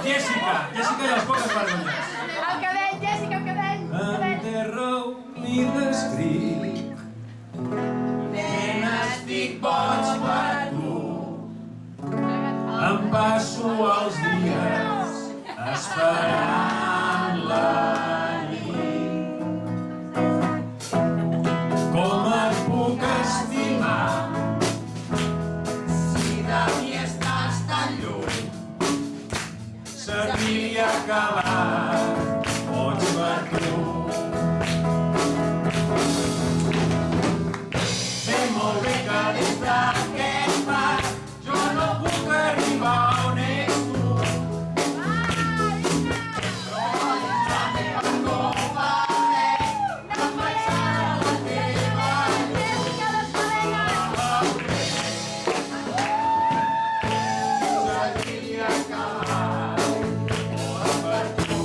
Jessica i els poques vergonyes. El cabell, Jessica, el cabell. Enterra-ho i descric. Nena, estic boig per tu. Em passo els dies esperant la nit. Com et puc estimar si de mi estàs tan lluny? Serviria acabar boig per tu. Sé molt bé que des d'aquest parc jo no puc arribar on ets tu. Però dins la meva copa em vaig a la teva llum. Serviria acabar boig per tu.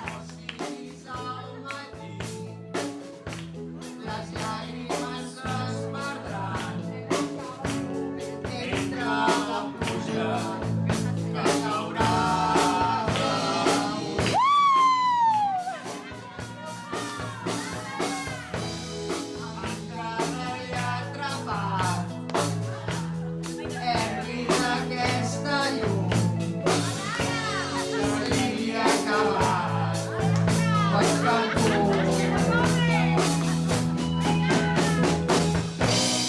No siguis al matí, les llàgrimes es perdran entre la pluja que caurà. Encara hi ha atrapat erri d'aquesta llum. Serviria acabar boig per tu.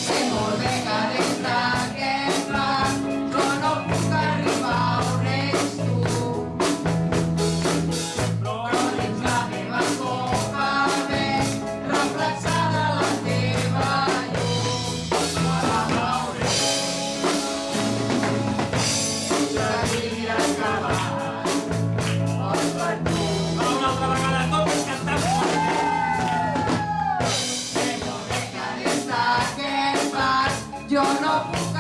Sé molt bé que des d'aquest parc jo no puc arribar on ets tu. Però dins la meva copa veig reflexada la teva llum. Me la veuré. Serviria acabar boig per tu. Una altra vegada tots cantant. Sé molt bé que des d'aquest parc jo no puc